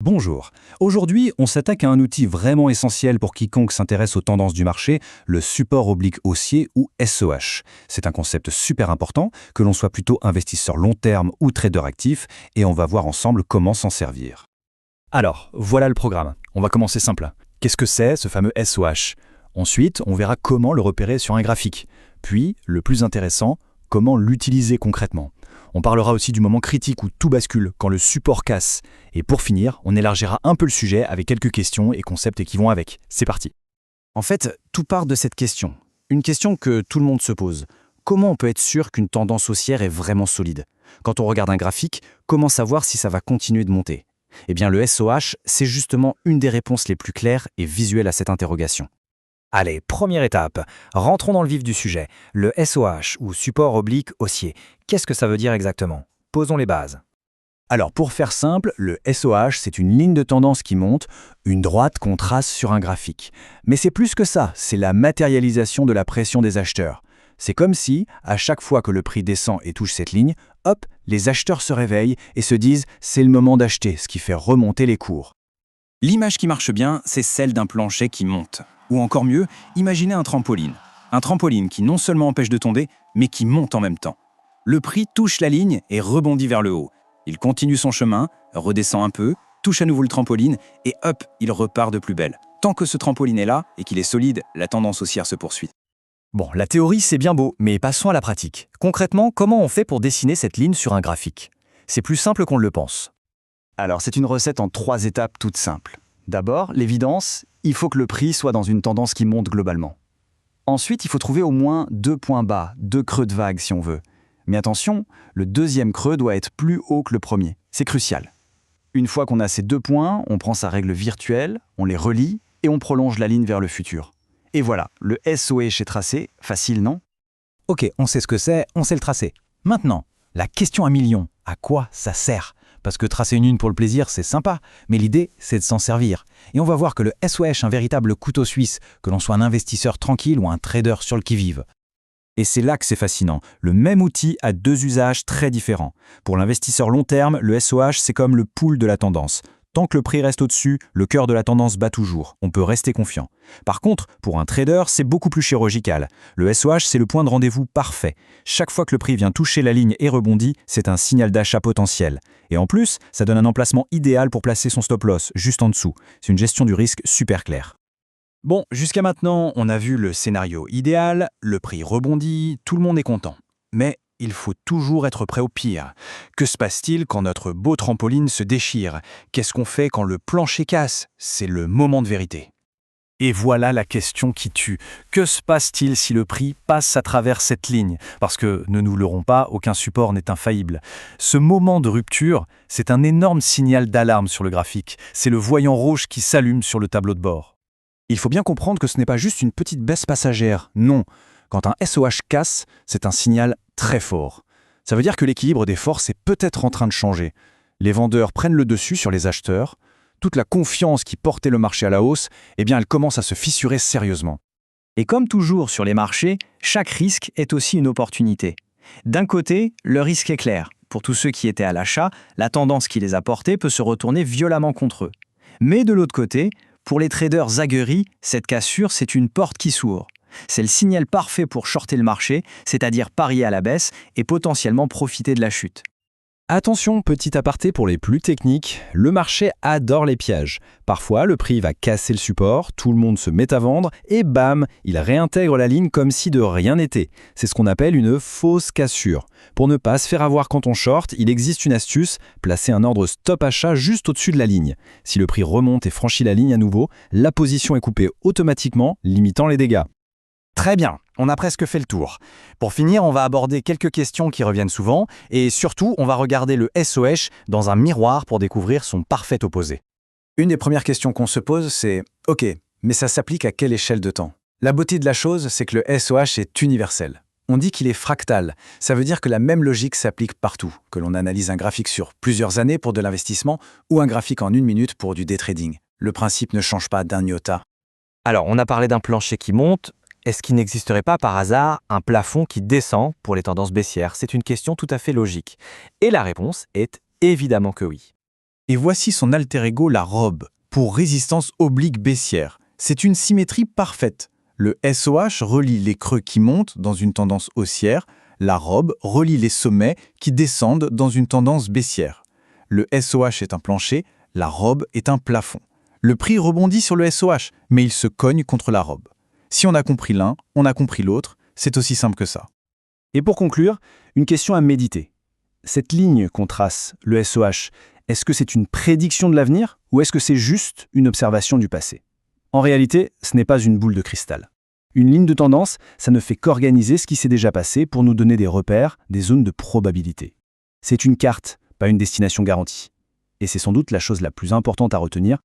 Bonjour. Aujourd'hui, on s'attaque à un outil vraiment essentiel pour quiconque s'intéresse aux tendances du marché, le support oblique haussier ou SOH. C'est un concept super important, que l'on soit plutôt investisseur long terme ou trader actif, et on va voir ensemble comment s'en servir. Alors, voilà le programme. On va commencer simple. Qu'est-ce que c'est ce fameux SOH? Ensuite, on verra comment le repérer sur un graphique. Puis, le plus intéressant, comment l'utiliser concrètement. On parlera aussi du moment critique où tout bascule, quand le support casse. Et pour finir, on élargira un peu le sujet avec quelques questions et concepts qui vont avec. C'est parti. En fait, tout part de cette question. Une question que tout le monde se pose. Comment on peut être sûr qu'une tendance haussière est vraiment solide? Quand on regarde un graphique, comment savoir si ça va continuer de monter? Eh bien, le SOH, c'est justement une des réponses les plus claires et visuelles à cette interrogation. Allez, première étape, rentrons dans le vif du sujet. Le SOH, ou support oblique haussier, qu'est-ce que ça veut dire exactement? Posons les bases. Alors, pour faire simple, le SOH, c'est une ligne de tendance qui monte, une droite qu'on trace sur un graphique. Mais c'est plus que ça, c'est la matérialisation de la pression des acheteurs. C'est comme si, à chaque fois que le prix descend et touche cette ligne, hop, les acheteurs se réveillent et se disent « c'est le moment d'acheter », ce qui fait remonter les cours. L'image qui marche bien, c'est celle d'un plancher qui monte. Ou encore mieux, imaginez un trampoline. Un trampoline qui non seulement empêche de tomber, mais qui monte en même temps. Le prix touche la ligne et rebondit vers le haut. Il continue son chemin, redescend un peu, touche à nouveau le trampoline et hop, il repart de plus belle. Tant que ce trampoline est là et qu'il est solide, la tendance haussière se poursuit. Bon, la théorie c'est bien beau, mais passons à la pratique. Concrètement, comment on fait pour dessiner cette ligne sur un graphique? C'est plus simple qu'on ne le pense. Alors, c'est une recette en 3 étapes toutes simples. D'abord, l'évidence, il faut que le prix soit dans une tendance qui monte globalement. Ensuite, il faut trouver au moins 2 points bas, 2 creux de vague si on veut. Mais attention, le deuxième creux doit être plus haut que le premier. C'est crucial. Une fois qu'on a ces 2 points, on prend sa règle virtuelle, on les relie et on prolonge la ligne vers le futur. Et voilà, le SOH est tracé. Facile, non? Ok, on sait ce que c'est, on sait le tracer. Maintenant, la question à million, à quoi ça sert? Parce que tracer une ligne pour le plaisir, c'est sympa, mais l'idée, c'est de s'en servir. Et on va voir que le SOH, un véritable couteau suisse, que l'on soit un investisseur tranquille ou un trader sur le qui-vive. Et c'est là que c'est fascinant. Le même outil a 2 usages très différents. Pour l'investisseur long terme, le SOH, c'est comme le pouls de la tendance. Tant que le prix reste au-dessus, le cœur de la tendance bat toujours. On peut rester confiant. Par contre, pour un trader, c'est beaucoup plus chirurgical. Le SOH, c'est le point de rendez-vous parfait. Chaque fois que le prix vient toucher la ligne et rebondit, c'est un signal d'achat potentiel. Et en plus, ça donne un emplacement idéal pour placer son stop-loss, juste en dessous. C'est une gestion du risque super claire. Bon, jusqu'à maintenant, on a vu le scénario idéal, le prix rebondit, tout le monde est content. Mais il faut toujours être prêt au pire. Que se passe-t-il quand notre beau trampoline se déchire? Qu'est-ce qu'on fait quand le plancher casse? C'est le moment de vérité. Et voilà la question qui tue. Que se passe-t-il si le prix passe à travers cette ligne? Parce que, ne nous leurrons pas, aucun support n'est infaillible. Ce moment de rupture, c'est un énorme signal d'alarme sur le graphique. C'est le voyant rouge qui s'allume sur le tableau de bord. Il faut bien comprendre que ce n'est pas juste une petite baisse passagère, non. Quand un SOH casse, c'est un signal très fort. Ça veut dire que l'équilibre des forces est peut-être en train de changer. Les vendeurs prennent le dessus sur les acheteurs. Toute la confiance qui portait le marché à la hausse, eh bien, elle commence à se fissurer sérieusement. Et comme toujours sur les marchés, chaque risque est aussi une opportunité. D'un côté, le risque est clair. Pour tous ceux qui étaient à l'achat, la tendance qui les a portés peut se retourner violemment contre eux. Mais de l'autre côté, pour les traders aguerris, cette cassure, c'est une porte qui s'ouvre. C'est le signal parfait pour shorter le marché, c'est-à-dire parier à la baisse et potentiellement profiter de la chute. Attention, petit aparté pour les plus techniques, le marché adore les pièges. Parfois, le prix va casser le support, tout le monde se met à vendre et bam, il réintègre la ligne comme si de rien n'était. C'est ce qu'on appelle une fausse cassure. Pour ne pas se faire avoir quand on short, il existe une astuce, placer un ordre stop achat juste au-dessus de la ligne. Si le prix remonte et franchit la ligne à nouveau, la position est coupée automatiquement, limitant les dégâts. Très bien, on a presque fait le tour. Pour finir, on va aborder quelques questions qui reviennent souvent et surtout, on va regarder le SOH dans un miroir pour découvrir son parfait opposé. Une des premières questions qu'on se pose, c'est « Ok, mais ça s'applique à quelle échelle de temps ?» La beauté de la chose, c'est que le SOH est universel. On dit qu'il est fractal. Ça veut dire que la même logique s'applique partout, que l'on analyse un graphique sur plusieurs années pour de l'investissement ou un graphique en 1 minute pour du day trading. Le principe ne change pas d'un iota. Alors, on a parlé d'un plancher qui monte. Est-ce qu'il n'existerait pas par hasard un plafond qui descend pour les tendances baissières? C'est une question tout à fait logique. Et la réponse est évidemment que oui. Et voici son alter ego, la robe, pour résistance oblique baissière. C'est une symétrie parfaite. Le SOH relie les creux qui montent dans une tendance haussière, la robe relie les sommets qui descendent dans une tendance baissière. Le SOH est un plancher, la robe est un plafond. Le prix rebondit sur le SOH, mais il se cogne contre la robe. Si on a compris l'un, on a compris l'autre, c'est aussi simple que ça. Et pour conclure, une question à méditer. Cette ligne qu'on trace, le SOH, est-ce que c'est une prédiction de l'avenir ou est-ce que c'est juste une observation du passé? En réalité, ce n'est pas une boule de cristal. Une ligne de tendance, ça ne fait qu'organiser ce qui s'est déjà passé pour nous donner des repères, des zones de probabilité. C'est une carte, pas une destination garantie. Et c'est sans doute la chose la plus importante à retenir,